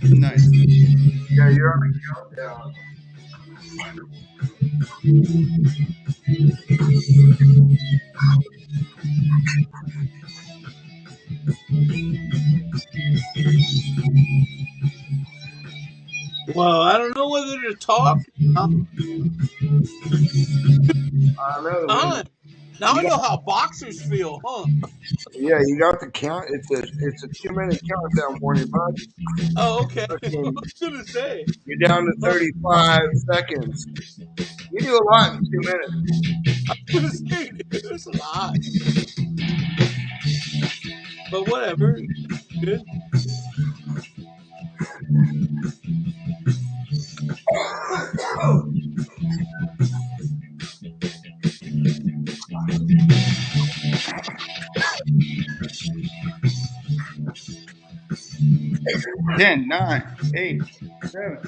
Nice. Yeah, you're on the countdown. Well, I don't know whether to talk. I know, man. Time. Now You I got, know how boxers feel, huh? yeah, you got the count. It's a 2 minute countdown for you, bud. Oh, okay. I Fucking, was gonna say. you're down to I 35 seconds. You do a lot in 2 minutes. was gonna say, dude, it's a lot. But whatever. Good. 10, 9, 8, 7.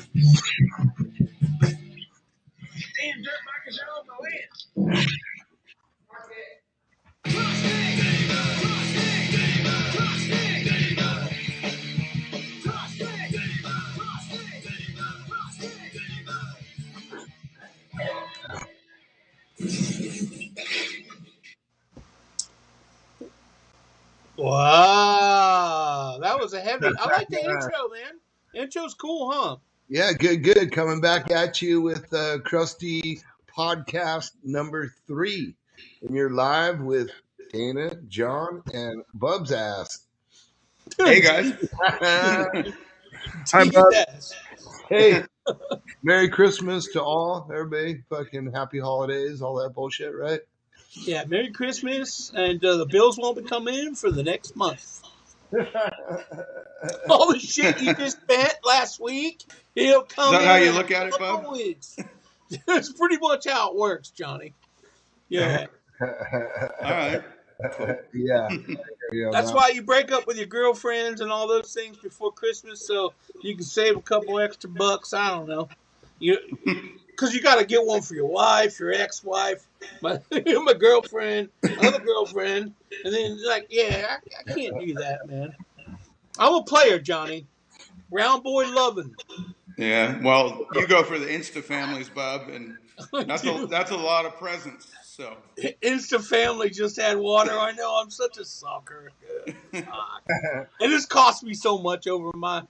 Wow. That was a heavy. I like the intro, man. Intro's cool, huh? Yeah, good. Coming back at you with Crusty podcast number 3. And you're live with Dana, John, and Bub's ass. Hey, guys. Hi, Bub. DS. Hey, Merry Christmas to all. Everybody, fucking happy holidays, all that bullshit, right? Yeah, Merry Christmas, and the bills won't be coming in for the next month. Is All the shit you just spent last week, it'll Is come that how in you a look at it, Bob? couple weeks. That's pretty much how it works, Johnny. Yeah. All right. Cool. Yeah, yeah, That's why you break up with your girlfriends and all those things before Christmas, so you can save a couple extra bucks. I don't know. You Because you got to get one for your wife, your ex-wife, my girlfriend, my other girlfriend, and then like, yeah, I can't do that, man. I'm a player, Johnny. Round boy loving. Yeah. Well, you go for the Insta families, Bob, and I that's do. a lot of presents. So. Insta family just had water. I know I'm such a sucker. Fuck. And it's cost me so much over my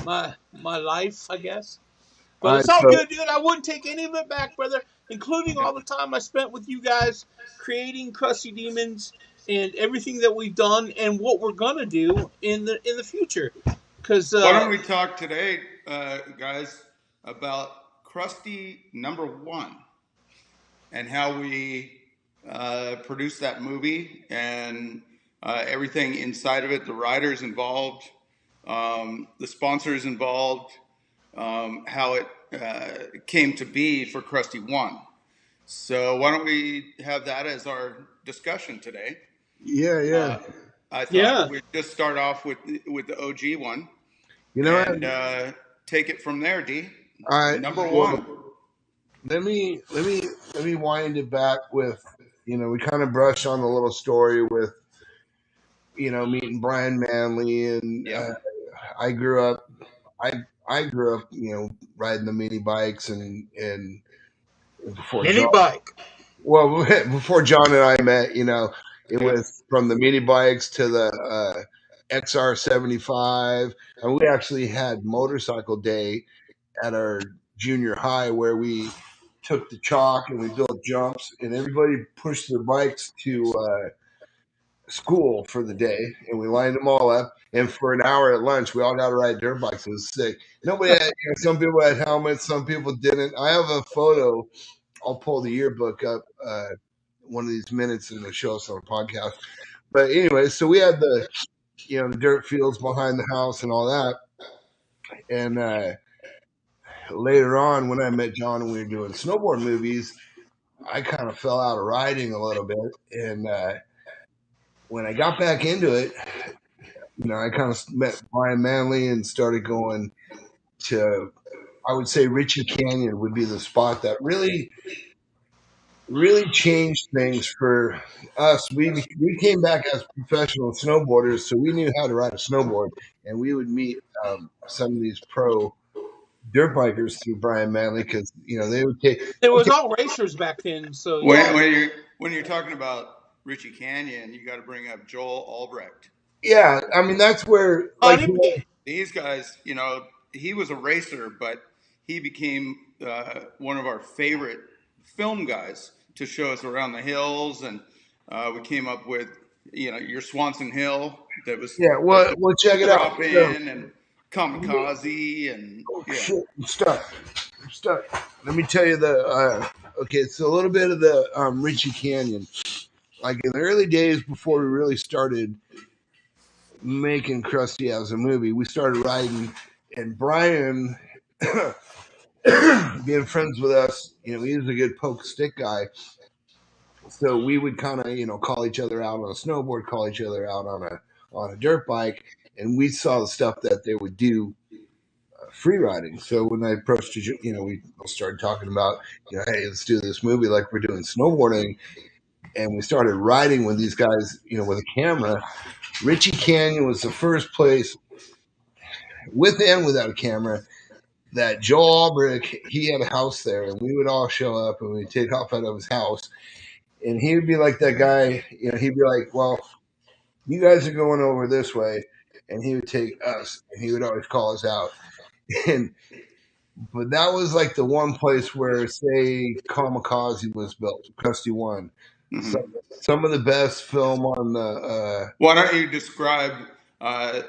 life, I guess. all But right, it's all so good, dude. I wouldn't take any of it back, brother, including all the time I spent with you guys creating Crusty Demons and everything that we've done and what we're gonna do in the future. Because Why don't we talk today, guys, about Crusty #1 and how we produced that movie and everything inside of it, the writers involved, the sponsors involved, how it came to be for Crusty 1. So why don't we have that as our discussion today? yeah. Uh, I thought yeah, we'd just start off with the OG one You know what? and take it from there. D All right. number Well, one. let me wind it back with, we kind of brushed on the little story with, meeting Brian Manley, and Yep. I grew up, I I grew up, riding the mini bikes, and before mini John, bike. well, before John and I met, it Okay. was from the mini bikes to the XR 75, and we actually had motorcycle day at our junior high where we took the chalk and we built jumps, and everybody pushed their bikes to school for the day, and we lined them all up. And for an hour at lunch, we all got to ride dirt bikes. It was sick. Nobody had, some people had helmets, some people didn't. I have a photo. I'll pull the yearbook up one of these minutes and it'll show us on a podcast. But anyway, so we had the dirt fields behind the house and all that. And later on, when I met John and we were doing snowboard movies, I kind of fell out of riding a little bit. And when I got back into it, I kind of met Brian Manley and started going to, I would say Ritchie Canyon would be the spot that really really changed things for us. We came back as professional snowboarders, so we knew how to ride a snowboard, and we would meet some of these pro dirt bikers through Brian Manley because they would take. It was Okay, all racers back then, so When, yeah. when you're when you're talking about Richie Canyon, you got to bring up Joel Albrecht. yeah, I mean that's where like Honeybee. These guys, he was a racer, but he became one of our favorite film guys to show us around the hills, and we came up with your Swanson Hill that was yeah. Well, check it out. drop So, in and kamikaze and oh yeah. shit, I'm stuck. I'm stuck. Let me tell you okay, so a little bit of the Richie Canyon. Like in the early days before we really started making Crusty as a movie, we started riding, and Brian, being friends with us, he was a good poke stick guy. So we would kind of, call each other out on a snowboard, call each other out on a dirt bike, and we saw the stuff that they would do free riding. So when I approached, we started talking about, hey, let's do this movie like we're doing snowboarding, and we started riding with these guys, with a camera. Richie Canyon was the first place, with and without a camera, that Joe Albrecht, he had a house there, and we would all show up and we'd take off out of his house. And he would be like that guy, he'd be like, well, you guys are going over this way. And he would take us, and he would always call us out. And but that was like the one place where, say, Kamikaze was built, Crusty One. Mm-hmm. Some of the best film on the. Why don't you describe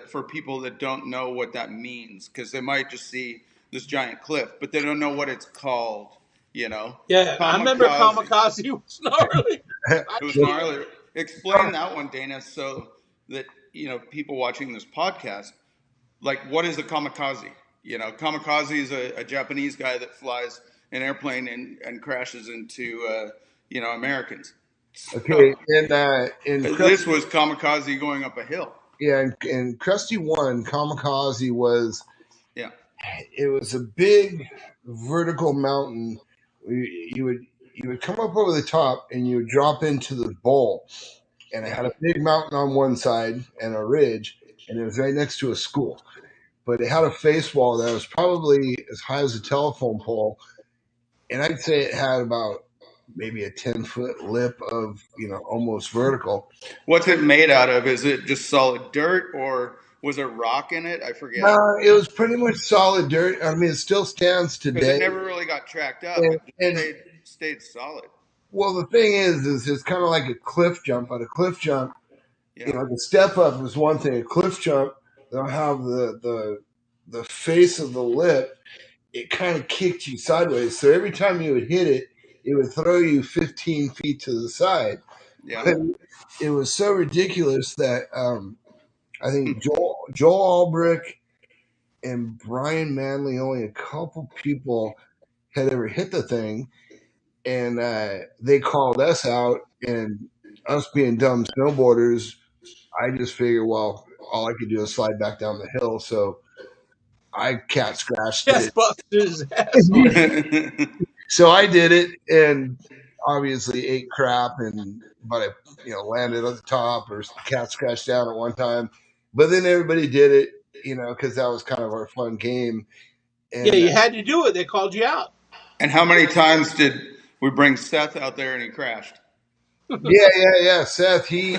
for people that don't know what that means? Because they might just see this giant cliff, but they don't know what it's called. Yeah, I remember Kamikaze. Kamikaze was gnarly. It was gnarly. Explain that one, Dana, so that people watching this podcast, like, what is a kamikaze? Kamikaze is a Japanese guy that flies an airplane and crashes into Americans. Okay, So, and this was kamikaze going up a hill. yeah, and Crusty One, Kamikaze was. Yeah. It was a big vertical mountain. You would come up over the top and you would drop into the bowl, and it had a big mountain on one side and a ridge, and it was right next to a school. But it had a face wall that was probably as high as a telephone pole, and I'd say it had about maybe a 10-foot lip of almost vertical. What's it made out of? Is it just solid dirt, or was there rock in it? I forget. It was pretty much solid dirt. I mean, it still stands Because it today. never really got tracked up. And, It and just stayed solid. well, the thing is it's kind of like a cliff jump. On a cliff jump, Yeah. the step up is one thing. A cliff jump, they'll have the face of the lip. It kind of kicked you sideways. So every time you would hit it, it would throw you 15 feet to the side. Yeah. But it was so ridiculous that I think Joel Albrecht and Brian Manley, only a couple people had ever hit the thing, and they called us out. And us being dumb snowboarders, I just figured, well, all I could do is slide back down the hill. So I cat scratched Chest it. busted his ass on it. So I did it, and obviously ate crap, but I landed at the top or cat scratched down at one time. But then everybody did it, because that was kind of our fun game. And Yeah, you had to do it. They called you out. And how many times did we bring Seth out there and he crashed? yeah. Seth, he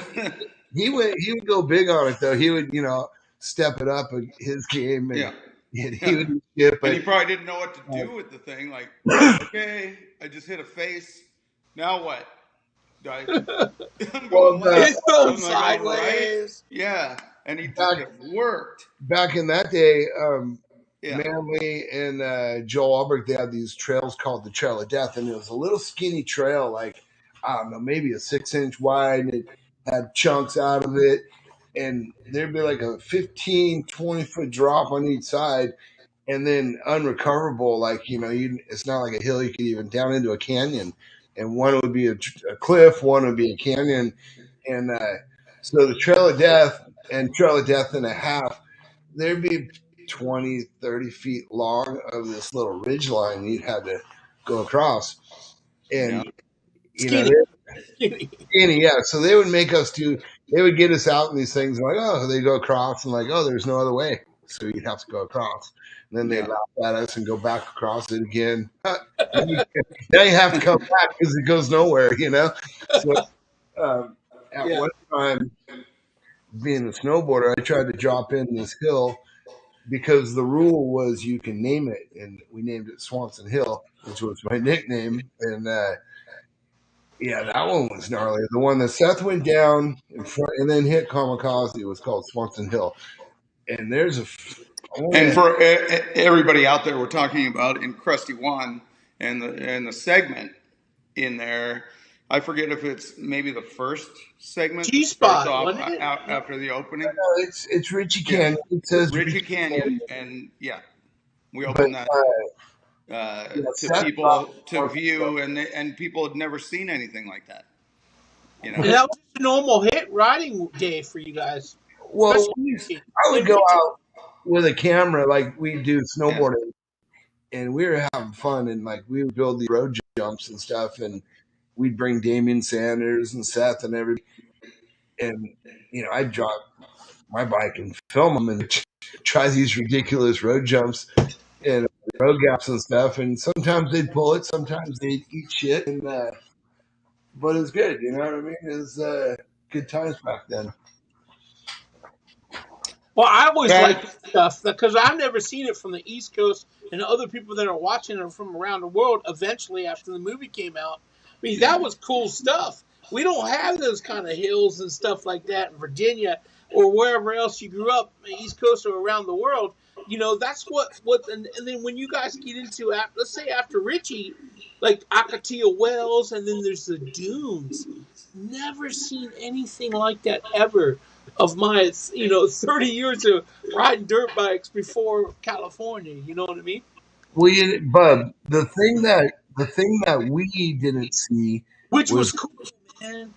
would go big on it though. He would step it up his game, and, Yeah. and he would skip. And But he probably didn't know what to do with the thing. Like, okay, I just hit a face. Now what? I'm going left. It's going I'm gonna go right. sideways. Yeah. And it worked. back in that day, Yeah. Manley and Joel Albrecht, they had these trails called the Trail of Death, and it was a little skinny trail, like, I don't know, maybe a 6-inch wide, and it had chunks out of it, and there'd be like a 15, 20-foot drop on each side, and then unrecoverable, like, it's not like a hill, you could even down into a canyon, and one would be a cliff, one would be a canyon, and so the Trail of Death and Trail of Death and a half, there'd be 20, 30 feet long of this little ridge line you had to go across. And, you know, Skinny. Skinny. yeah. So they would make us they would get us out in these things and like, oh, they go across and like, oh, there's no other way. So you'd have to go across. And then they'd Yeah. laugh at us and go back across it again. Now you have to come back because it goes nowhere, you know? So at Yeah. one time, being a snowboarder, I tried to drop in this hill because the rule was you can name it. And we named it Swanson Hill, which was my nickname. And yeah, that one was gnarly. The one that Seth went down in front and then hit Kamikaze was called Swanson Hill. And there's And for everybody out there, we're talking about in Crusty One and the segment in there. I forget if it's maybe the first segment G that starts spot, off wasn't it? after the opening. it's Richie Yeah, Canyon. It says Richie Canyon, and yeah, we but opened that yeah, to Seth people to view, and people had never seen anything like that. You And know. that was just a normal hit riding day for you guys. well, Especially I would in go Richie. out with a camera like we do Yeah. snowboarding, and we were having fun, and like we would build these road jumps and stuff, and we'd bring Damian Sanders and Seth and everybody, and I'd drop my bike and film them and try these ridiculous road jumps and road gaps and stuff. And sometimes they'd pull it, sometimes they'd eat shit, and but it's good. You know what I mean? It was good times back then. Well, I always Yeah. like that stuff because I've never seen it from the East Coast, and other people that are watching it from around the world. Eventually, after the movie came out, I mean that was cool stuff. We don't have those kind of hills and stuff like that in Virginia or wherever else you grew up, East Coast or around the world. That's what, and then when you guys get into, let's say after Richie, like Akatia Wells, and then there's the dunes. Never seen anything like that ever of my 30 years of riding dirt bikes before California. You know what I mean? Well, Bub, the thing that we didn't see Which was was cool, man.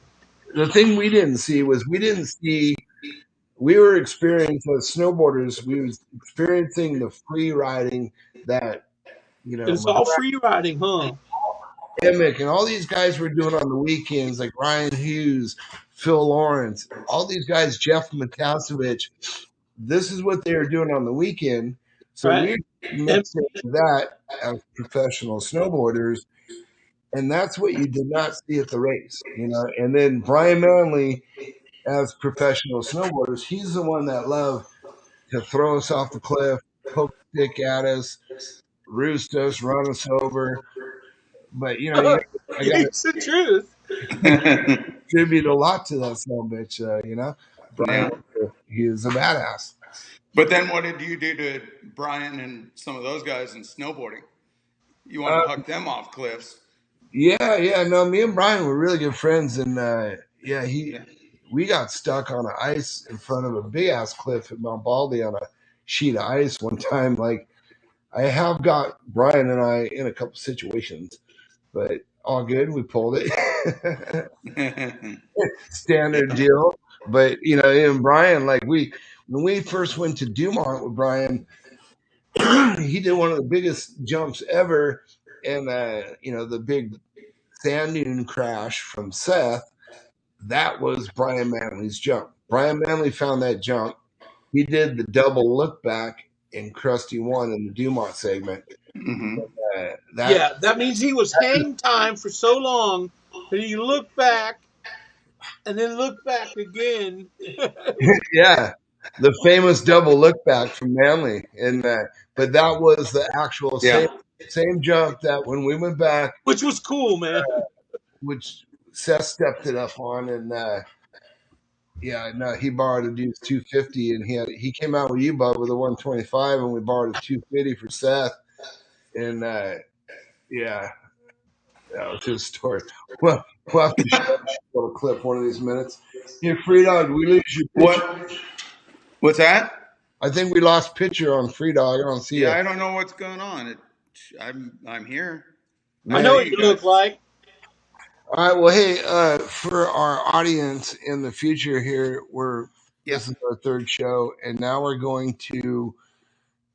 the thing we didn't see was we didn't see we were experiencing as snowboarders. We was experiencing the free riding that It's all free riding, huh? Emick and all these guys were doing on the weekends, like Ryan Hughes, Phil Lawrence, all these guys, Jeff Matasevich. This is what they were doing on the weekend. So Right? we And mixed in with that as professional snowboarders, and that's what you did not see at the race, And then Brian Manley, as professional snowboarders, he's the one that loved to throw us off the cliff, poke a stick at us, roost us, run us over. But I got it's the truth. contribute a lot to that son of a bitch. Brian, Yeah. he is a badass. But then, what did you do to Brian and some of those guys in snowboarding? You wanted Uh, to huck them off cliffs. yeah. No, me and Brian were really good friends, and yeah, Yeah. we got stuck on the ice in front of a big ass cliff at Mount Baldy on a sheet of ice one time. Like I have got Brian and I in a couple situations, but all good. We pulled it. Standard deal. But and Brian, like when we first went to Dumont with Brian, he did one of the biggest jumps ever, and the big sand dune crash from Seth. That was Brian Manley's jump. Brian Manley found that jump. He did the double look back in Crusty One in the Dumont segment. Hmm. That Yeah, that means he was hang time for so long that he looked back and then looked back again. yeah, the famous double look back from Manley, and but that was the actual Yeah. same jump that when we went back, Which was cool, man. which Seth stepped it up on, and yeah, no, he borrowed a dude's 250, and he came out with you, Bud, with a 125, and we borrowed a 250 for Seth, and yeah, that was his story. Well, we'll have to show that little clip one of these minutes. Hey, Free Dog, we lose your picture. What? What's that? I think we lost picture on Free Dog. I don't see Yeah, it. I don't know what's going on. I'm here. I know what you look like. All right. Well, hey, for our audience in the future here, this is our third show, and now we're going to.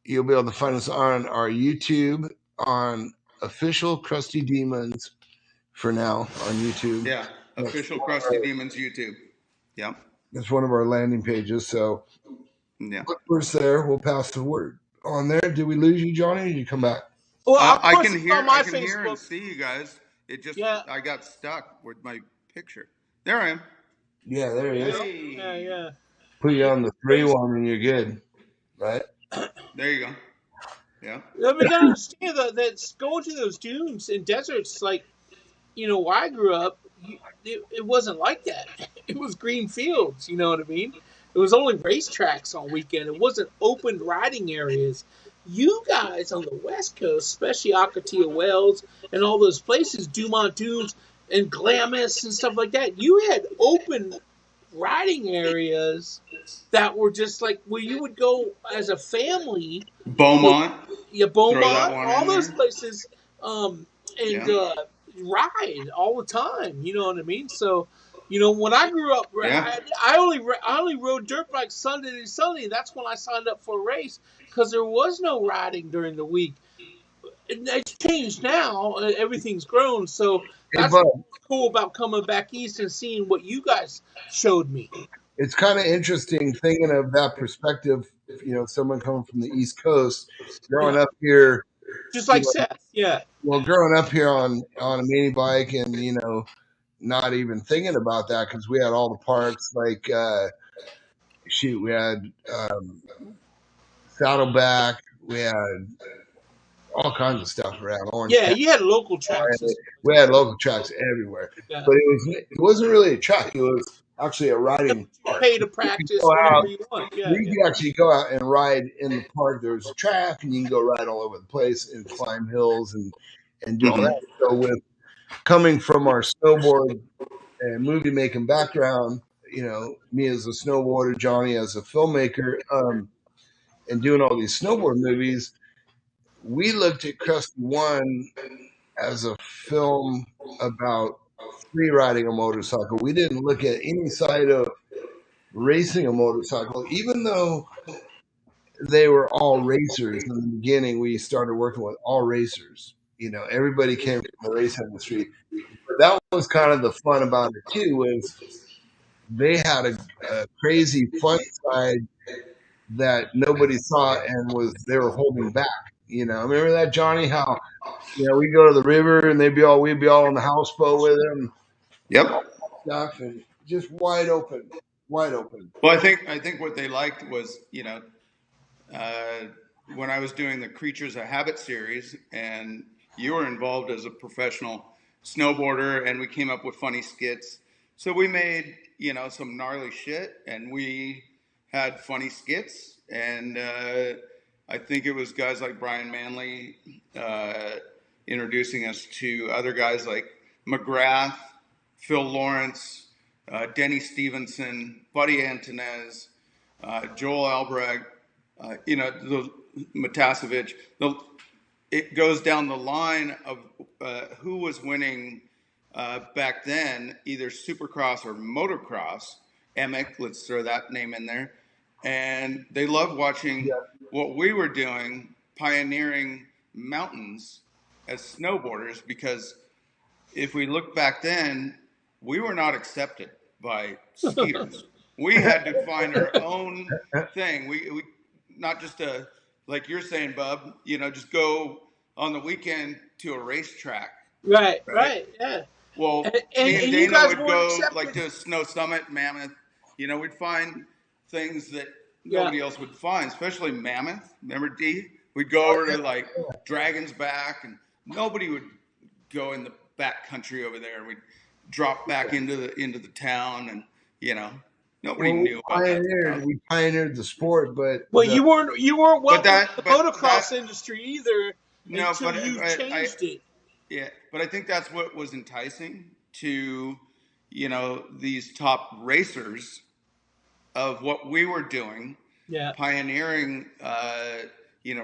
You'll be able to find us on our YouTube on official Crusty Demons for now on YouTube. Yeah, That's official Crusty Demons YouTube. Yeah, that's one of our landing pages. So yeah. look for us there. We'll pass the word on there. Did we lose you, Johnny? Or did you come back? Well, I I posted can on my hear and Facebook. see you guys. It just Yeah. I got stuck with my picture. There I am. Yeah, there he is. Yeah. Put you on the 3-1 and you're good, right? There you go. Yeah. We gotta understand that going to those dunes and deserts, like, where I grew up, it wasn't like that. It was green fields. You know what I mean? It was only racetracks on weekend. It wasn't open riding areas. You guys on the West Coast, especially Akatia Wells and all those places, Dumont Dunes and Glamis and stuff like that, you had open riding areas that were just like where you would go as a family. Beaumont. Beaumont, Throw that one all in those there. places, and Yeah. ride all the time. You know what I mean? So, when I grew up, Yeah. I only rode dirt bikes Sunday to Sunday. That's when I signed up for a race because there was no riding during the week. It's changed now. Everything's grown. So Hey, that's Bud, what's cool about coming back east and seeing what you guys showed me. it's kind of interesting thinking of that perspective. Someone coming from the East Coast, growing Yeah, up here. just You like know, Seth. Yeah, well, growing up here on a mini bike, and not even thinking about that because we had all the parks. Like, we had Saddleback, we had all kinds of stuff around Orange yeah. County. You had local tracks. We had local tracks everywhere, Yeah. but it wasn't really a track. It was actually a riding park. Pay to You could practice go out. whenever you want. Yeah, You could actually go out and ride in the park. There's a track, and you can go ride all over the place and climb hills and do all Mhm. that. So with coming from our snowboard and movie making background, me as a snowboarder, Johnny as a filmmaker, and doing all these snowboard movies, we looked at Crusty One as a film about free riding a motorcycle. We didn't look at any side of racing a motorcycle, even though they were all racers. In the beginning, we started working with all racers. Everybody came from the race industry. But that was kind of the fun about it too, was they had a crazy fun side that nobody saw and they were holding back. Remember that, Johnny? How we go to the river and we'd be all on the houseboat with them, Yep. stuff, and just wide open, wide open. Well, I think what they liked was uh, when I was doing the Creatures of Habit series, and you were involved as a professional snowboarder, and we came up with funny skits. So we made some gnarly shit, and we had funny skits, and I think it was guys like Brian Manley introducing us to other guys like McGrath, Phil Lawrence, Denny Stevenson, Buddy Antonez, Joel Albrecht, the Matasevich. It goes down the line of who was winning back then, either Supercross or Motocross. Emick, let's throw that name in there. And they loved watching what we were doing, pioneering mountains as snowboarders, because if we look back then, we were not accepted by skiers. We had to find our own thing. We not just like you're saying, Bub. Just go on the weekend to a racetrack. right, yeah. Well, And me and you Dana guys would weren't go like accepted. to Snow Summit, Mammoth. We'd find things that Yeah, nobody else would find, especially Mammoth. Remember, D? We'd go over to like Dragon's Back, and nobody would go in the back country over there. We'd drop back into the town, and nobody Well, knew about that stuff. we pioneered the sport, but well, you weren't But welcome to the but motocross that industry either no, until you changed it. yeah, but I think that's what was enticing to these top racers of what we were doing, Yeah, pioneering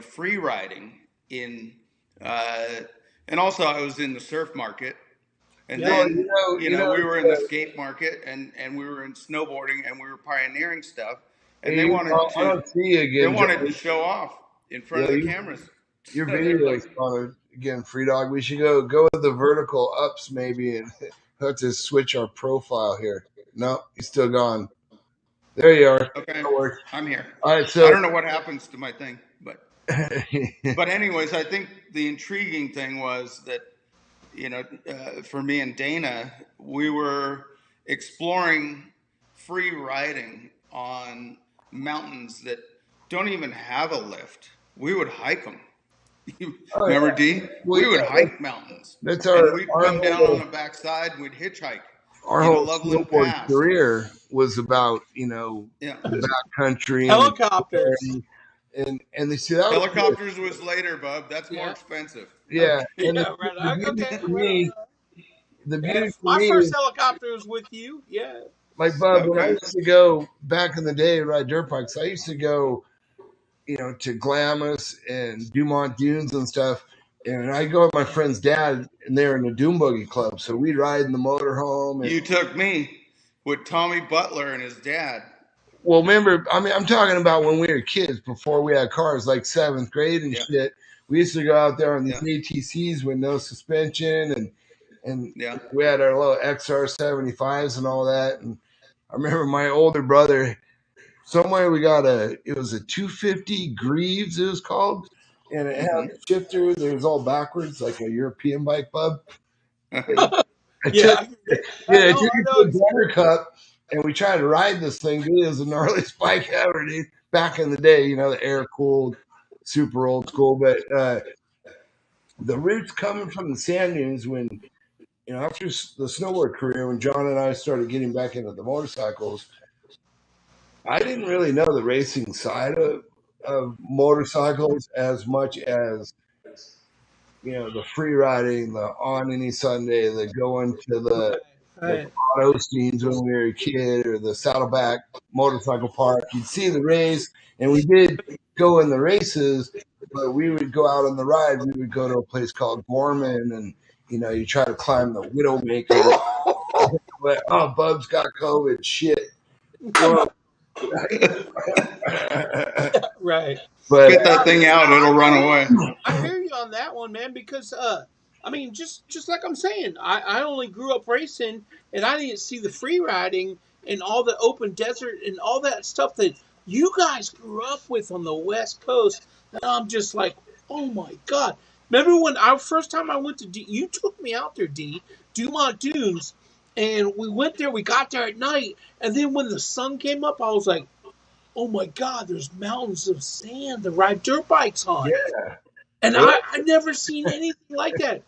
free riding in and also I was in the surf market. And yeah. well, then, we were in the skate market, and we were in snowboarding, and we were pioneering stuff. And they wanted I don't see you they again, wanted to Johnny. show off in front Yeah, of the cameras. your So they're video like, is on again, Free Dog. We should go with the vertical ups maybe, and have to switch our profile here. No, he's still gone. There you are. Okay, That works. I'm here. All right, I so don't know what happens to my thing, but anyways, I think the intriguing thing was that for me and Dana, we were exploring free riding on mountains that don't even have a lift. We would hike them. oh Remember, yeah, D? well We would yeah, hike mountains, that's and we'd our come down on whole the backside and we'd hitchhike. our whole Loveland snowboard Pass. career was about Yeah. the backcountry and Helicopters. and they see that was good. Helicopters was later, bub. That's more Yeah. expensive. Yeah, Okay. and Yeah. Right. Okay. Right. the Yeah. beauty for My me first is helicopter was with you. Yeah. like Bub, when I Okay. used to go back in the day to ride dirt bikes, I used to go, to Glamis and Dumont Dunes and stuff. And I go with my friend's dad, and they're in the Doom Buggy Club. So we'd ride in the motorhome. And You took me with Tommy Butler and his dad. well, remember, I mean, I'm talking about when we were kids before we had cars, like seventh grade and Yeah. shit. We used to go out there on these Yeah. ATCs with no suspension, and Yeah. we had our little XR75s and all that. And I remember my older brother, somewhere we got it was a 250 Greaves, it was called, and it had Mm-hmm. a shifter. It was all backwards, like a European bike, Bub. Uh-huh. I took, Yeah. yeah, I I took it know. to a Buttercup, and we tried to ride this thing. Dude, it was the gnarliest bike ever, dude. Back in the day, the air cooled, super old school. But the roots coming from the sand dunes when, after the snowboard career, when John and I started getting back into the motorcycles, I didn't really know the racing side of motorcycles as much as the free riding, the on any Sunday, the going to the Right. auto scenes when we were a kid, or the Saddleback Motorcycle Park. You'd see the race, and we did go in the races, but we would go out on the ride. We would go to a place called Gorman, and you try to climb the Widowmaker. But Bub's got COVID. Shit. Well, Right. but Spit that thing out, it'll run away. I hear you on that one, man. Because I mean, just like I'm saying, I only grew up racing, and I didn't see the free riding and all the open desert and all that stuff that you guys grew up with on the West Coast. And I'm just like, oh my god! Remember when our first time I went to D? You took me out there, D. Dumont Dunes, and we went there. We got there at night, and then when the sun came up, I was like, oh my god, there's mountains of sand to ride dirt bikes on. yeah, And well, I never seen anything like that.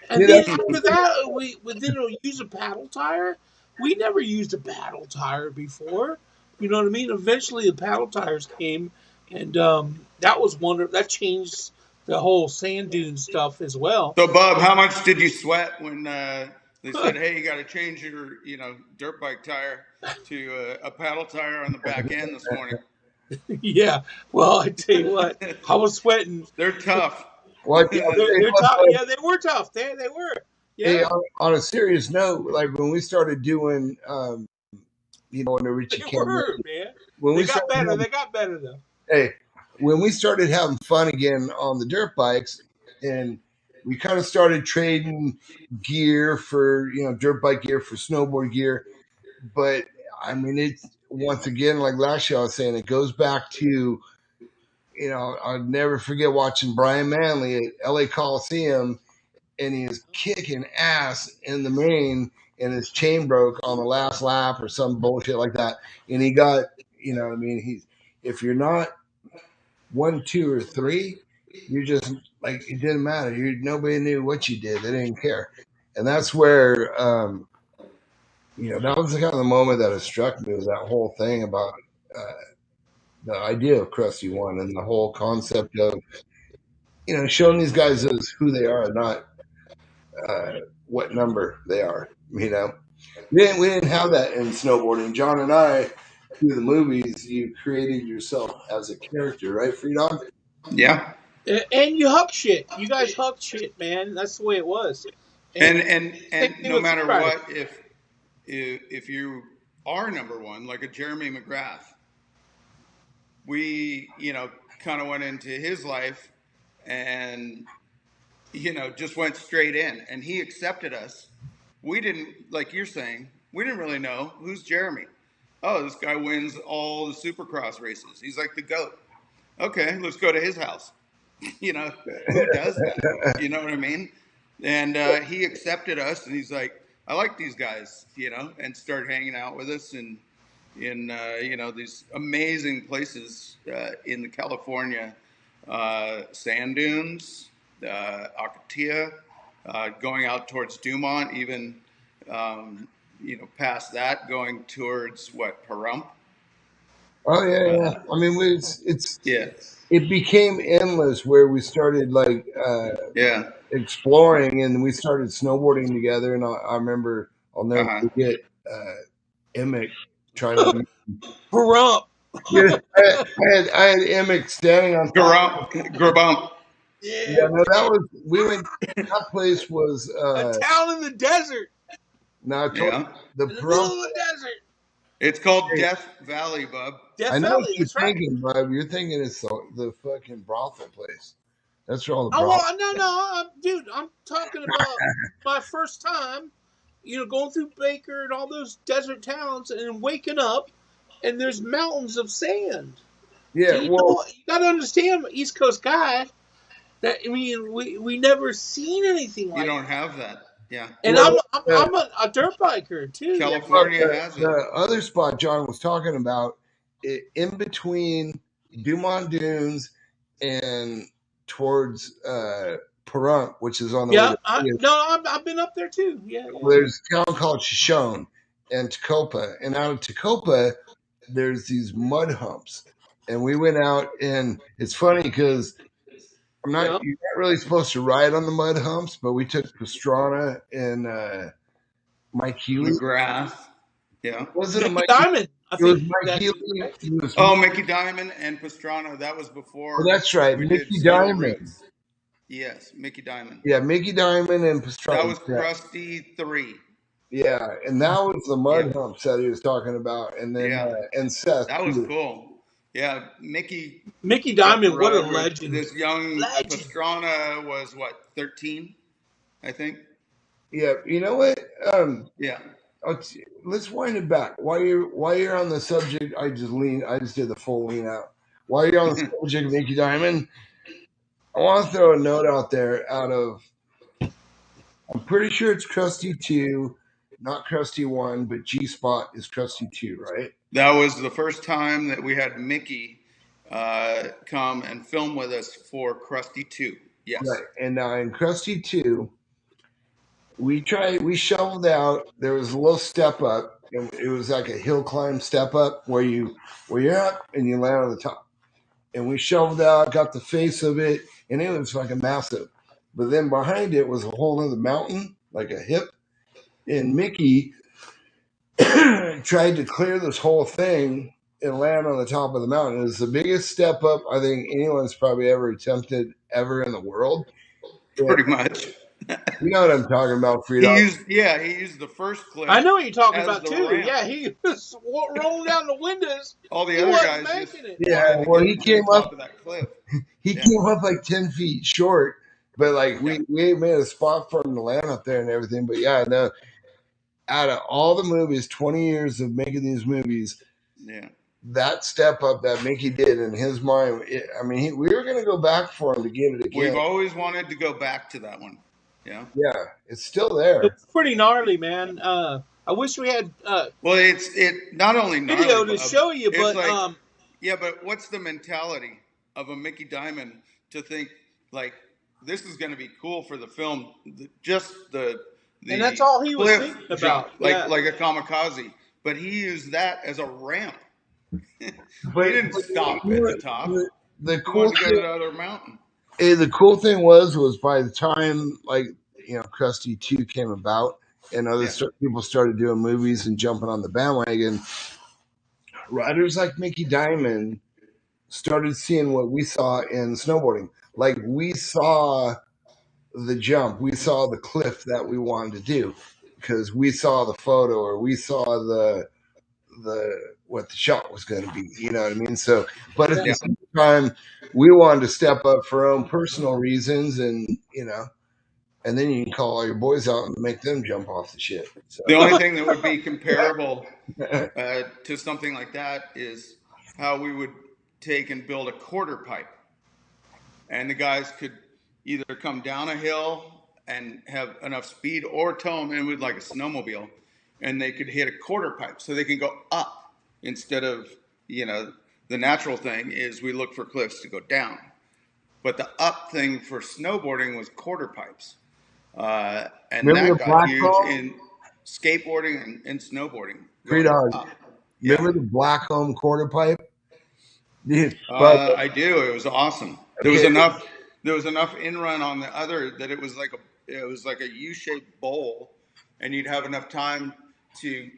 And then that's after that, we then use a paddle tire. We never used a paddle tire before. You know what I mean? Eventually, the paddle tires came, and that was that changed the whole sand dune stuff as well. So, Bub, how much did you sweat when they said, "Hey, you got to change your, dirt bike tire to a paddle tire on the back end this morning"? Yeah. Well, I tell you what, I was sweating. They're tough. what They're tough. Yeah, they were tough. They were. Hey, Yeah, on a serious note, like when we started doing, in the Richie they Campbell, were, man. when They we got started better. having, They got better though. hey, when we started having fun again on the dirt bikes, and we kind of started trading gear for, dirt bike gear for snowboard gear. But I mean, it's once again, like last year I was saying, it goes back to, I'll never forget watching Brian Manley at LA Coliseum, and he was kicking ass in the main, and his chain broke on the last lap or some bullshit like that. And he got, what I mean, if you're not 1, 2, or 3, you're just like, it didn't matter. Nobody knew what you did. They didn't care. And that's where, that was the kind of the moment that it struck me, was that whole thing about the idea of Crusty One and the whole concept of, showing these guys as who they are, not what number they are. We didn't have that in snowboarding. John and I, through the movies, you created yourself as a character, right, Free Dog? Yeah. And you huck shit. You guys huck shit, man. That's the way it was. And And and same and thing no with matter freeriding. what, if you are number one, like a Jeremy McGrath, we kind of went into his life, and just went straight in, and he accepted us. We didn't, like you're saying, we didn't really know who's Jeremy. Oh, this guy wins all the Supercross races. He's like the goat. Okay, let's go to his house. Who does that? You know what I mean? And he accepted us, and he's like, I like these guys, and started hanging out with us and in these amazing places in the California sand dunes, Akatia, going out towards Dumont, even past that, going towards Pahrump. Oh yeah. I mean, Yeah, it became endless where we started like yeah, exploring, and we started snowboarding together. And I remember I'll never uh-huh. forget Emick trying to. Pahrump. Yeah, I had Emick standing on top. Grabump. Yeah, Yeah, no, that was we went. That place was a town in the desert, now Yeah, the in the middle Pahrump. of the desert. it's called Death Valley, bub. Death I know what Valley. you're That's right. thinking, Bob. You're thinking it's the fucking brothel place. That's where all the Oh brothel. well, no, dude. I'm talking about my first time. Going through Baker and all those desert towns, and then waking up, and there's mountains of sand. Yeah, You well, know, you got to understand, East Coast guy. That I mean, we never seen anything You like don't that. have that. Yeah, And well, I'm a dirt biker too. California has it. the other spot John was talking about, in between Dumont Dunes and towards Pahrump, which is on the way Yeah, to Vegas, I've been up there too. Yeah. there's a town called Shoshone and Tacopa. And out of Tacopa, there's these mud humps. And we went out, and it's funny because Yeah. you're not really supposed to ride on the mud humps, but we took Pastrana and Mike Healy. McGrath. Yeah. Wasn't it Mickey Mike? Diamond. I It was think Mike that's Healy. right. It was Oh, Mickey Diamond and Pastrana. That was Oh, before that's right, we did Mickey Steel Diamond. Reefs. Yes, Mickey Diamond. Yeah, Mickey Diamond and That Pastrana. was Crusty 3. Yeah, and that was the mud Yeah. humps that he was talking about, and then Yeah. and Seth That was too. cool. Yeah, Mickey Mickey got to Diamond, what a ride with legend! this young Legend. Pastrana was 13, I think. Yeah, you know what? Yeah. Let's wind it back. While you're on the subject, I just did the full lean out. While you're on the subject of Mickey Diamond, I want to throw a note out there. I'm pretty sure it's Crusty 2, not Crusty 1, but G Spot is Crusty 2, right? That was the first time that we had Mickey come and film with us for Crusty 2. Yes. Right. And now in Crusty 2, we shoveled out. There was a little step up. It was like a hill climb step up where you're up and you land on the top. And we shoveled out, got the face of it, and it was fucking massive. But then behind it was a whole other mountain, like a hip. And Mickey tried to clear this whole thing and land on the top of the mountain. It was the biggest step up I think anyone's probably ever attempted ever in the world. Pretty much. You know what I'm talking about, He Freedom. used the first clip. I know what you're talking as about the too. ramp. Yeah, he was rolling down the windows. All the He other wasn't guys just making it. Yeah, wanted to well, get he to came the top up. of that cliff. He Yeah. came up like 10 feet short, but like Yeah. we made a spot for him to land up there and everything. But yeah, no. Out of all the movies, 20 years of making these movies, Yeah. that step up that Mickey did in his mind, we were going to go back for him to get it again. We've always wanted to go back to that one. Yeah. Yeah, it's still It there. was pretty gnarly, man. I wish we had Well, it not only gnarly, video to but, show you, it's but like, yeah, but what's the mentality of a Mickey Diamond to think like this is going to be cool for the film? Just the and that's all he was cliff thinking jump, about. Yeah. like a kamikaze. But he used that as a ramp. But He didn't stop at the top. The He cool wanted to go to thing, the other mountain. the cool thing was by the time Crusty 2 came about and people started doing movies and jumping on the bandwagon, riders like Mickey Diamond started seeing what we saw in snowboarding. Like we saw the jump, we saw the cliff that we wanted to do because we saw the photo or we saw the what the shot was going to be. You know what I mean? So, but at the same time, we wanted to step up for our own personal reasons, and and then you can call all your boys out and make them jump off the shit. So The only thing that would be comparable to something like that is how we would take and build a quarter pipe, and the guys could either come down a hill and have enough speed or tow them in with like a snowmobile, and they could hit a quarter pipe so they can go up instead of, the natural thing is we look for cliffs to go down, but the up thing for snowboarding was quarter pipes, and remember that the got black huge home? in skateboarding and snowboarding Free going dog. up. Remember Yeah. the black home quarter pipe? Dude, but I do. It was awesome. There was okay, enough. There was enough in run on the other that it was like a U-shaped bowl, and you'd have enough time to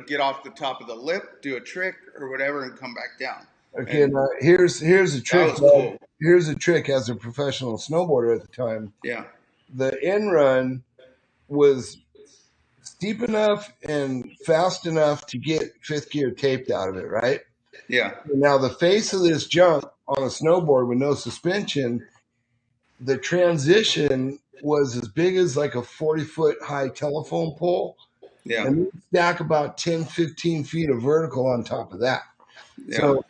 get off the top of the lip, do a trick or whatever, and come back down. okay. And Now here's a that trick, was bud. cool. Here's a trick as a professional snowboarder at the time. Yeah. The in run was steep enough and fast enough to get fifth gear taped out of it, right? Yeah. Now the face of this jump on a snowboard with no suspension, the transition was as big as like a 40-foot high telephone pole, Yeah. and you stack about 10, 15 feet of vertical on top of that. Yeah. So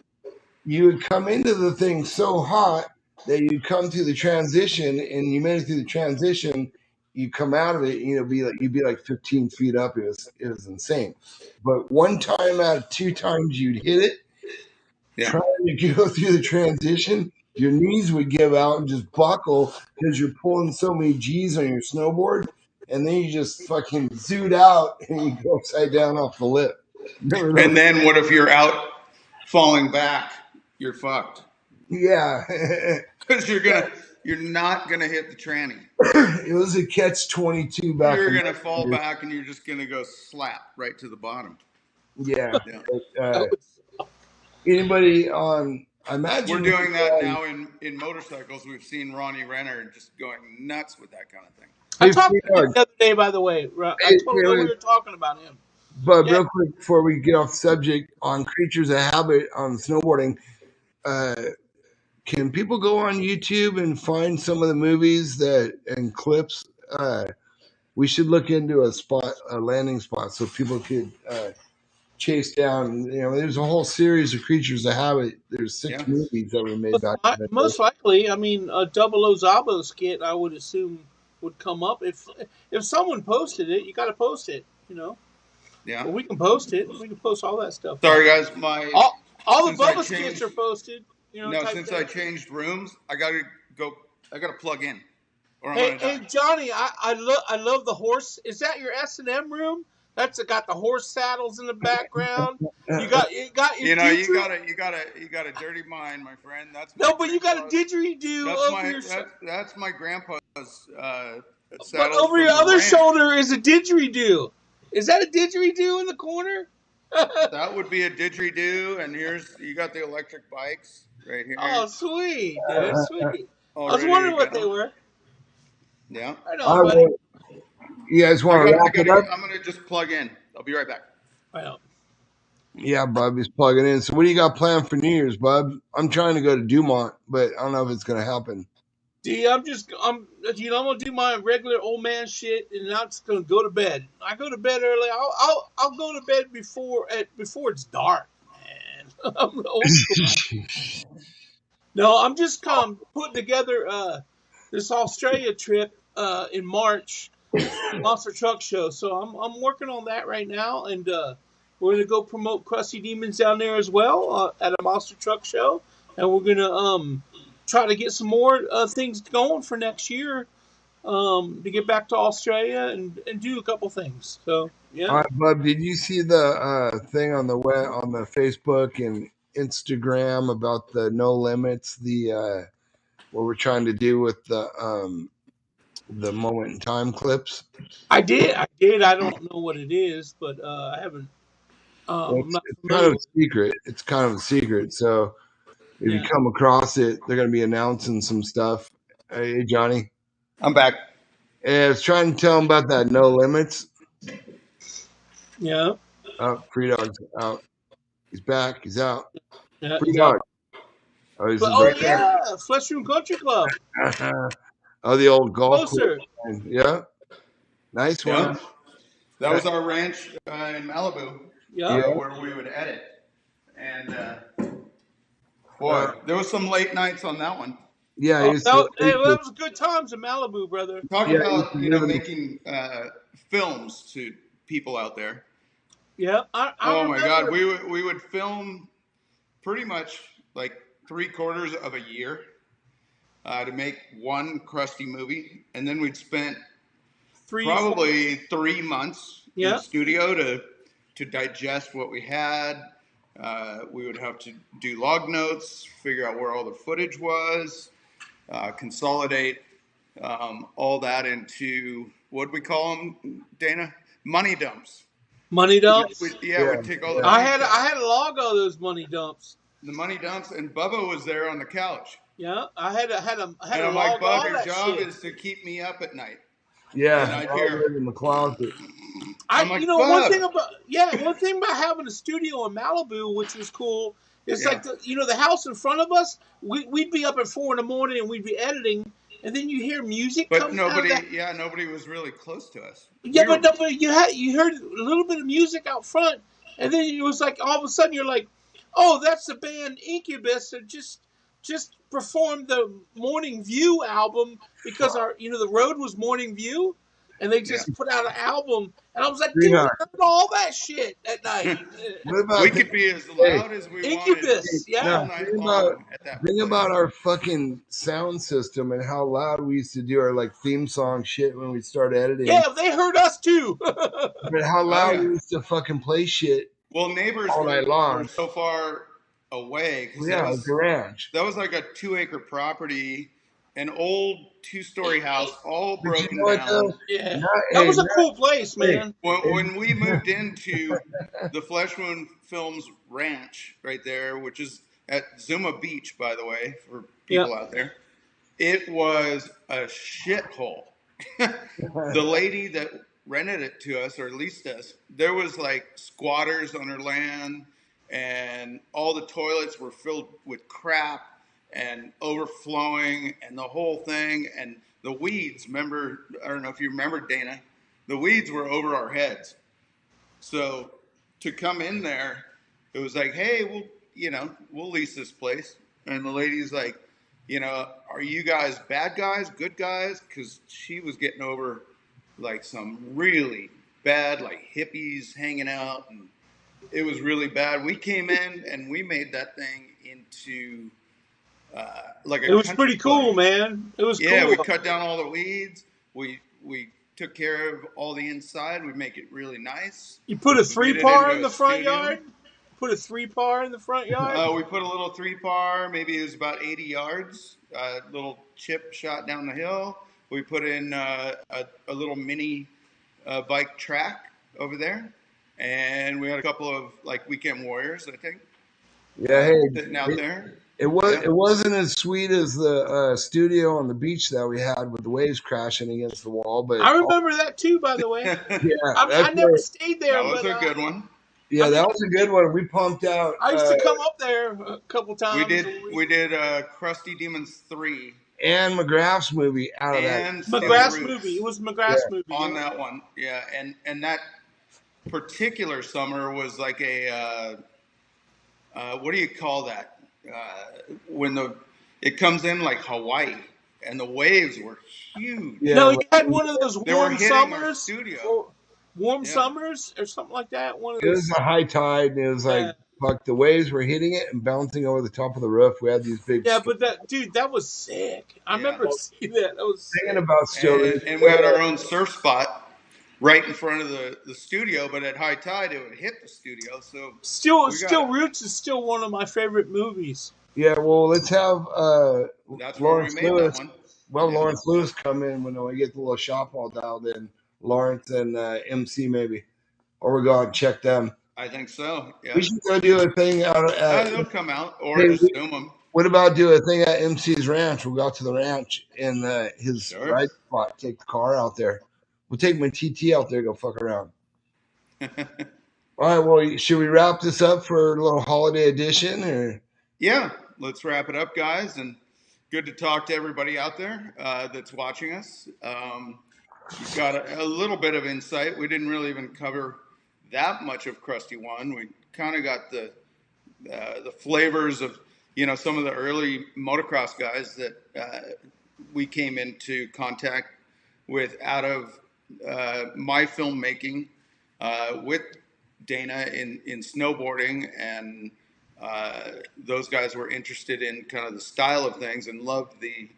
you would come into the thing so hot that you'd come through the transition, and you made it through the transition. You come out of it, you'd be like 15 feet up. It was insane. But one time out of two times you'd hit it, Yeah. trying to go through the transition, your knees would give out and just buckle because you're pulling so many G's on your snowboard, and then you just fucking zoot out and you go upside down off the lip. Remember And those? then what if you're out falling back? You're fucked Yeah. because you're not gonna hit the tranny. It was a catch-22 back You're in gonna the fall day. back and you're just gonna go slap right to the bottom. Yeah. Yeah. Anybody on? I imagine We're doing that now in motorcycles. We've seen Ronnie Renner just going nuts with that kind of thing. I Hey, talked to him Frog, the other day, by the way. I hey, told her we were talking about him. but Yeah, real quick before we get off the subject on creatures of habit on snowboarding, can people go on YouTube and find some of the movies and clips? We should look into a landing spot, so people could chase down. There's a whole series of creatures of habit. There's 6 Yeah. movies that were made back in the day. most likely. I mean, a Double O Zabo skit, I would assume, would come up if someone posted it. You got to post it, Yeah. Well, we can post it. We can post all that stuff. Sorry, guys. All the since I Bubba skits changed- are posted. No, type since thing. I changed rooms, I gotta go. I gotta plug in, or I'm Hey, gonna die. hey, Johnny, I love the horse. Is that your S&M room? That's got the horse saddles in the background. You got your You didgeridoo? got a dirty mind, my friend. That's No, but you got a didgeridoo That's over my your that's my grandpa's but saddles over from your the other ranch. shoulder is a didgeridoo. Is that a didgeridoo in the corner? That would be a didgeridoo, and you got the electric bikes right here. Oh, sweet, dude, sweet. all I was ready wondering to what go. they were. Yeah. I know, All buddy. right. You guys want to wrap it up? I'm gonna just plug in. I'll be right back. I know. Yeah, Bub is plugging in. So what do you got planned for New Year's, Bub? I'm trying to go to Dumont, but I don't know if it's going to happen. I'm gonna do my regular old man shit, and I'm just gonna go to bed. I go to bed early. I'll go to bed before it's dark, man. I'm old school. No, I'm just putting together this Australia trip in March, Monster Truck Show. So I'm working on that right now, and we're gonna go promote Crusty Demons down there as well at a Monster Truck Show, and we're gonna try to get some more things going for next year to get back to Australia and do a couple things. So yeah. All right, Bub, did you see the thing on the Facebook and Instagram about the no limits? The what we're trying to do with the moment in time clips. I did. I don't know what it is, but I haven't. I'm not It's familiar kind of with secret. It's kind of a secret. So if you Yeah. come across it, they're going to be announcing some stuff. Hey, Johnny. I'm back. I was trying to tell him about that no limits. Yeah. Free Dog's out. He's back. He's out. Yeah. Free Dog. Oh, he's But, right there. Fleshroom Country Club. Oh, the old golf course. Closer. Yeah, nice one. Yeah, that was our ranch in Malibu, Yeah. where we would edit. And Uh, boy, there was some late nights on that one. yeah, I Oh, used to, that, hey, that was good times in Malibu, brother. Talk yeah, I used about to live in the, making films to people out there. Yeah, I Oh my God, remember. we would film pretty much like 3/4 of a year to make one Crusty movie, and then we'd spent Three, four. probably 3 months in the Yeah. studio to digest what we had. We would have to do log notes, figure out where all the footage was, consolidate all that into what do we call them, Dana? Money dumps. Money dumps. Yeah, yeah, we'd take all the yeah. I money had dumps, I had a log of those money dumps. and Bubba was there on the couch. Yeah, I had And a I'm like, log Bub, all your that job shit. is to keep me up at night. And Yeah, I'd I hear, live in the closet. I'm like, One Bub. thing about having a studio in Malibu, which was cool, is Yeah. like the house in front of us. We'd be up at 4 in the morning and we'd be editing, and then you hear music But coming out of that. nobody was really close to us. Yeah, We were, but you heard a little bit of music out front, and then it was like all of a sudden you're like, oh, that's the band Incubus that just performed the Morning View album because our the road was Morning View, and they yeah. just put out an album, and I was like, dude, we Sweetheart, heard all that shit at night. what We about could be as hey, loud as we wanted Incubus, now all yeah. night long at that think place. about our fucking sound system and how loud we used to do our like theme song shit when we started editing. Yeah, they heard us too. But how Oh loud yeah. we used to fucking play shit Well, neighbors all night were long. so far away because Yeah, it's a ranch. that was like a 2 acre property, an old 2 story house, all But you broken know what down. though? Yeah, Not, that hey, was a not, cool place, hey, man. hey, When we moved into the Flesh Wound Films Ranch right there, which is at Zuma Beach, by the way, for Yeah, people out there, it was a shithole. The lady that rented it to us or leased us, there was like squatters on her land, and all the toilets were filled with crap and overflowing, and the whole thing, and the weeds. Remember, I don't know if you remember, Dana, the weeds were over our heads. So to come in there, it was like, hey, we'll lease this place. And the lady's like, are you guys bad guys, good guys? Because she was getting over like some really bad, like hippies hanging out, and it was really bad. We came in and we made that thing into like a it was country pretty cool, club. man. It was Yeah, we cool. cut down all the weeds. We took care of all the inside. We make it really nice. You put a We three made it par into in a the front studio. yard. Put a 3-par in the front yard. We put a little 3 par. Maybe it was about 80 yards. Little chip shot down the hill. We put in a little mini bike track over there, and we had a couple of like weekend warriors, I think, yeah, hey, sitting out there. it Yeah. wasn't as sweet as the studio on the beach that we had with the waves crashing against the wall, but I remember that too, by the way. yeah, I that's never where, stayed there, That was but a good one. yeah, I mean, that was a good one. We pumped out I used to come up there a couple We times did a week. we did Crusty Demons 3 Anne McGrath's movie out of that. and Steel McGrath's Roots movie. It was Yeah, McGrath's movie. on Yeah. that one. Yeah, and that particular summer was like a what do you call that? When it comes in like Hawaii, and the waves were huge. yeah, No, you like, had one of those They were warm hitting our summers, studio. or warm Yeah. summers, or something like that. One of it was those. a high tide, and it was like Yeah, fuck. The waves were hitting it and bouncing over the top of the roof. We had these big yeah, storms. but that was sick. I Yeah. remember seeing that. That was Thinking sick. about still, And we had our own surf spot right in front of the studio, but at high tide it would hit the studio. So Still, we got Roots is still one of my favorite movies. yeah. Well, let's have that's where we Lawrence made Lewis. that one. Well, Yeah. Lawrence Lewis come in when we get the little shop all dialed in. Lawrence and MC maybe, or we go out and check them. I think so. We Yeah. should go do a thing out at. They'll come out or Hey, just film them. what about do a thing at MC's ranch? We'll go out to the ranch in his Sure. ride spot. Take the car out there. We'll take my TT out there. Go fuck around. All right. Well, should we wrap this up for a little holiday edition, or Yeah. Let's wrap it up, guys. And good to talk to everybody out there that's watching us. You've got a little bit of insight. We didn't really even cover that much of Crusty One. We kind of got the flavors of some of the early motocross guys that we came into contact with out of my filmmaking with Dana in snowboarding, and those guys were interested in kind of the style of things and loved the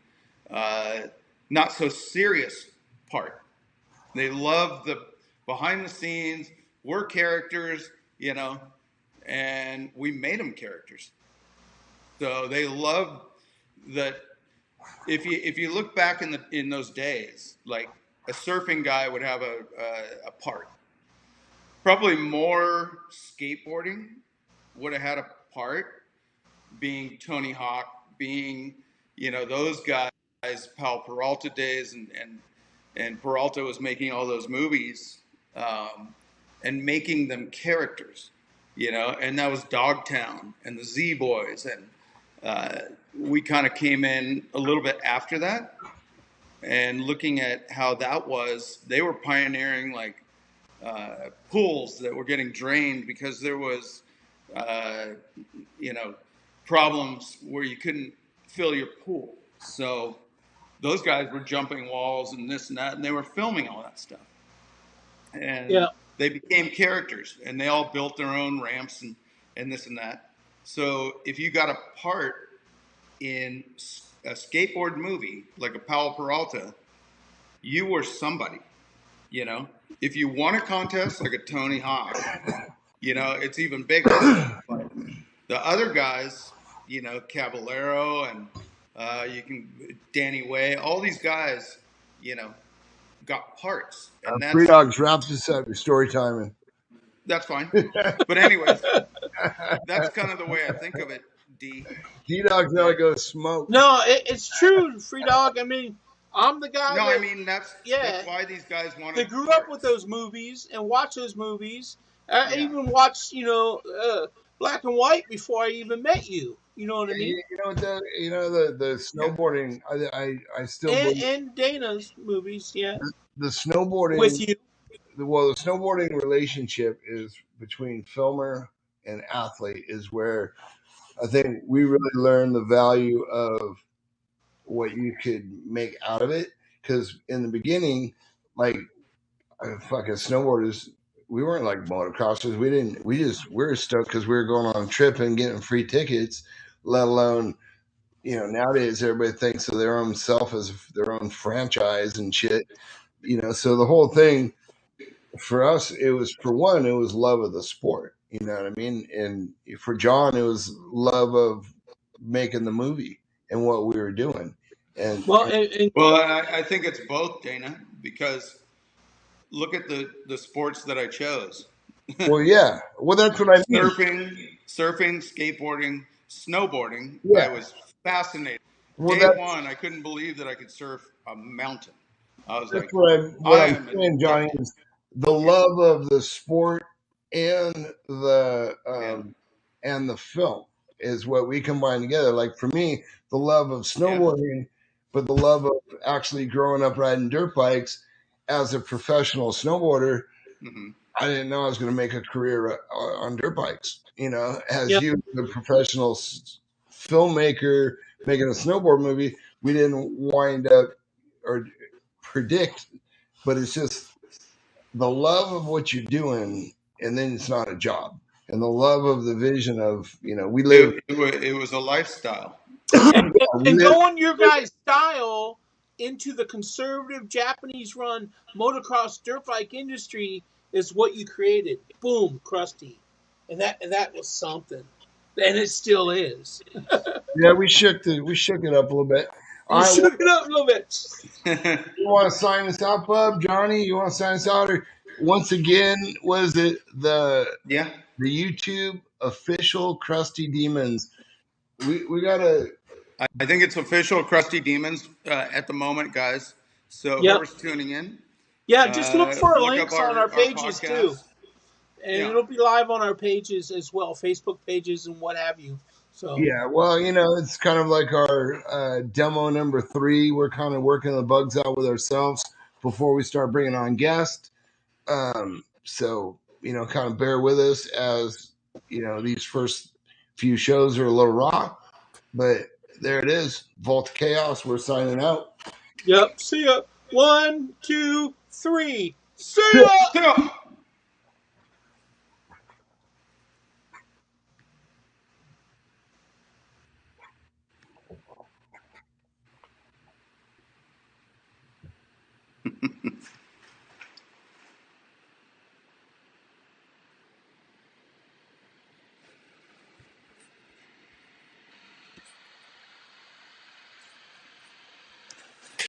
not so serious part. They loved the behind the scenes. We're characters, and we made them characters. So they loved that. If you look back in those days, like a surfing guy would have a part. Probably more skateboarding would have had a part, being Tony Hawk, being those guys, Pal Peralta days, and Peralta was making all those movies and making them characters, and that was Dogtown and the Z Boys, and we kind of came in a little bit after that, and looking at how that was, they were pioneering like pools that were getting drained because there was problems where you couldn't fill your pool. So those guys were jumping walls and this and that, and they were filming all that stuff. And they became characters, and they all built their own ramps and this and that. So if you got a part in a skateboard movie, like a Powell Peralta, you were somebody, If you won a contest like a Tony Hawk, it's even bigger. But the other guys, Caballero and Danny Way, all these guys, got parts. And that's Three Dogs wraps this up. Story time. That's fine. But anyways, that's kind of the way I think of it, D. D-Dog's gotta go smoke. No, it's true, Free Dog. I mean, I'm the guy. No, I mean that's why these guys wanted. They grew up with those movies and watched those movies. I even watched, Black and White before I even met you. You know what I mean? The snowboarding. I still and Dana's movies, the snowboarding with you. The snowboarding relationship is between filmer and athlete is where I think we really learn the value of what you could make out of it. Because in the beginning, like fucking snowboarders, we weren't like motocrossers. We were stoked because we were going on a trip and getting free tickets, let alone, nowadays everybody thinks of their own self as their own franchise and shit, so the whole thing for us, it was love of the sport, you know what I mean? And for John, it was love of making the movie and what we were doing. And I think it's both, Dana, because look at the sports that I chose. Well, yeah. Well, that's what I mean. Surfing, skateboarding, snowboarding. Yeah. I was fascinated. Well, Day one, I couldn't believe that I could surf a mountain. I was that's like, what I'm saying, Johnny, is the love of the sport and the film is what we combine together. Like for me, the love of snowboarding, but the love of actually growing up riding dirt bikes as a professional snowboarder. Mm-hmm. I didn't know I was going to make a career on dirt bikes. As you, the professional filmmaker making a snowboard movie, we didn't wind up or predict, but it's just the love of what you're doing, and then it's not a job, and the love of the vision of we live. It was a lifestyle, and going your guys' style into the conservative Japanese-run motocross dirt bike industry is what you created. Boom, Crusty, and that was something, and it still is. Yeah, we shook it up a little bit. Shook it up a little bit. You want to sign us out, bub? Johnny, you want to sign us out? Or once again, was it the YouTube official Crusty Demons? We gotta. I think it's official Crusty Demons at the moment, guys. So whoever's tuning in, just look for links on our pages too, and it'll be live on our pages as well, Facebook pages and what have you. So, Yeah, well, it's kind of like our demo number 3. We're kind of working the bugs out with ourselves before we start bringing on guests. So, kind of bear with us as, these first few shows are a little raw, but there it is. Vault of Chaos. We're signing out. yep. See ya. 1, 2, 3. See ya. So,